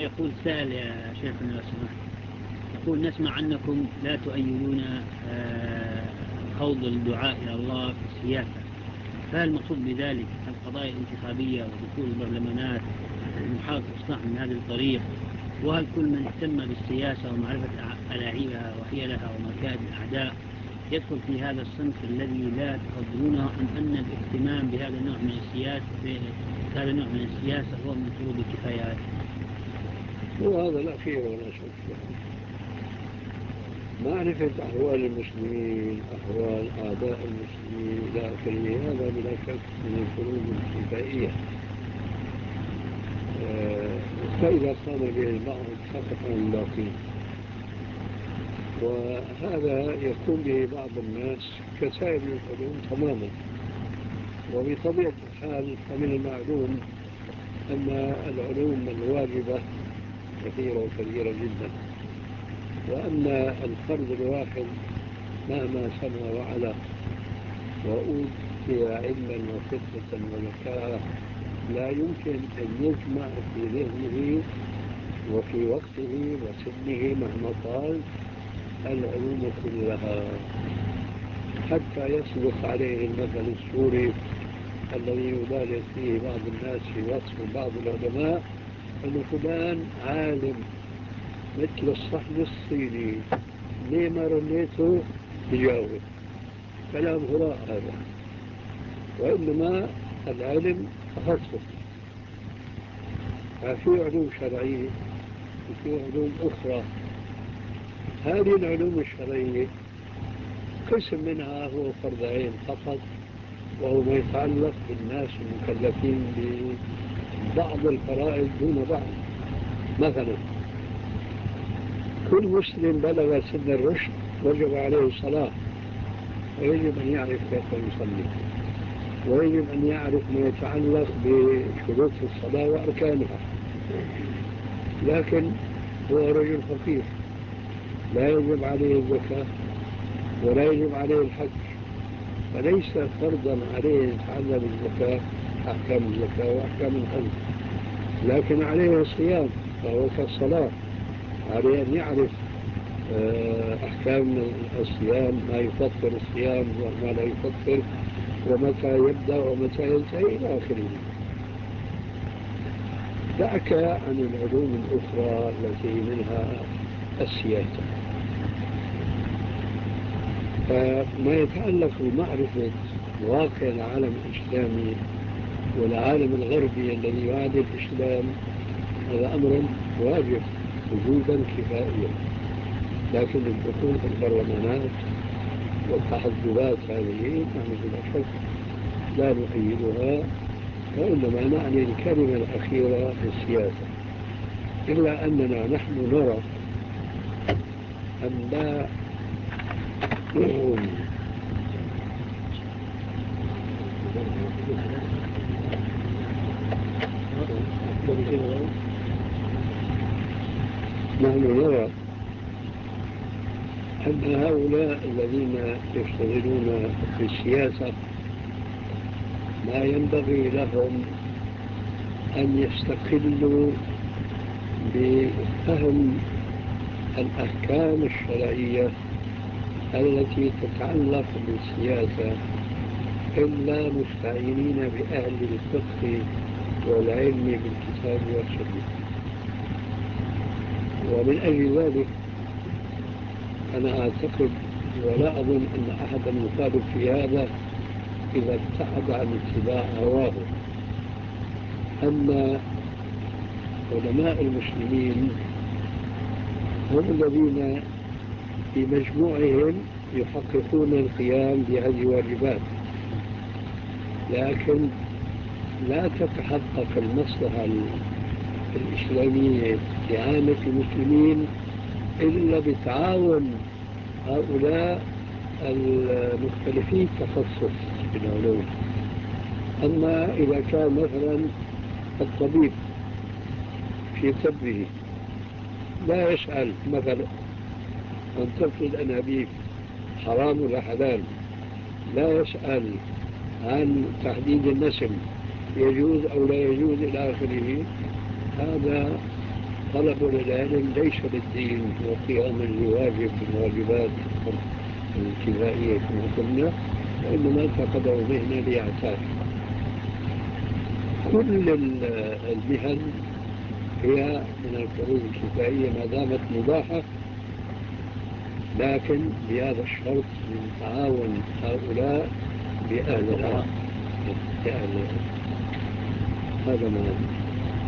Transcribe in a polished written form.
يقول سائل يا شيخنا لو سمحت، يقول نسمع أنكم لا تؤيدون خوض الدعاء إلى الله في السياسة، فهل المقصود بذلك القضايا الانتخابية ودخول البرلمانات ومحاولة الإصلاح من هذا الطريق؟ وهل كل من اهتم بالسياسة ومعرفة ألاعيبها وحيلها ومكائد الأعداء يدخل في هذا الصنف الذي لا تفضلونه، أم أن الاهتمام بهذا النوع من السياسة هو من فروض الكفايات؟ وهذا لا خير ولا شك. معرفة أحوال المسلمين، أحوال أعداء المسلمين إلى آخره، هذا بلا شك من الفروض الكفائية. فإذا قام به البعض سقط عن الباقين، وهذا يقوم به بعض الناس كسائر العلوم تماما. وبطبيعة الحال فمن المعلوم أن العلوم الواجبة كثيرة وكبيرة جدا، وأن الفرد الواحد مهما سمى وعلى وأوتي علما وفقه وذكاء لا يمكن أن يجمع في ذهنه وفي وقته وسنه مهما طال العلوم كلها، حتى يصدق عليه المثل السوري الذي يبالغ فيه بعض الناس في وصف بعض العلماء أن فلان عالم مثل الصحن الصيني، ليه ما رميته يجاوب؟ كلام هراء هذا. وإنما العلم تخصص، في علوم شرعية وفي علوم أخرى. هذه العلوم الشرعية قسم منها هو فرض عين فقط، وهو ما يتعلق بالناس المكلفين ببعض الفرائض دون بعض. مثلا كل مسلم بلغ سن الرشد وجب عليه الصلاة، ويجب أن يعرف كيف يصلي، ويجب أن يعرف ما يتعلق بشروط الصلاة وأركانها. لكن هو رجل فقير لا يجب عليه الزكاة ولا يجب عليه الحج، فليس فرضا عليه يتعلم الزكاة، أحكام الزكاة وأحكام الحج، لكن عليه الصيام فهو كالصلاة، عليه أن يعرف أحكام الصيام، ما يفطر الصيام وما لا يفطر، ومتى يبدأ ومتى ينتهي إلى آخره. دعك عن العلوم الأخرى التي منها السياسة. فما يتعلق بمعرفة واقع العالم الإسلامي والعالم الغربي الذي يعادي الإسلام هذا أمر واجب وجودا كفائيا، لكن الدخول في البرلمانات والتحزبات هذه نحن بلا شك لا نؤيدها، وإنما نعني الكلمة الأخيرة في السياسة. إلا أننا نحن نرى أن لا نحن نرى أن هؤلاء الذين يشتغلون في السياسة ما ينبغي لهم أن يستقلوا بفهم الأحكام الشرعية التي تتعلق بالسياسة إلا مستعينين بأهل الفقه والعلم بالكتاب والسنة. ومن أجل ذلك أنا أعتقد ولا أظن أن أحدا يخالف في هذا إذا ابتعد عن اتباع هواه أن علماء المسلمين هم الذين في مجموعهم يحققون القيام بهذه الواجبات، لكن لا تتحقق المصلحة الإسلامية لعامة المسلمين إلا بتعاون هؤلاء المختلفين تخصص في العلوم. أما إذا كان مثلا الطبيب في طبه لا يسأل مثلا عن طفل الأنابيب حرام ولا حلال، لا يسأل عن تحديد النسل يجوز أو لا يجوز إلى آخره، هذا طلب العلم ليس للدين وقيام الواجب بالواجبات الكفائية كما قلنا، وإنما اتخذه مهنة ليعتاد. كل المهن هي من الفروض الكفائية ما دامت مباحة، لكن بهذا الشرط من تعاون هؤلاء بأهلها. هذا ما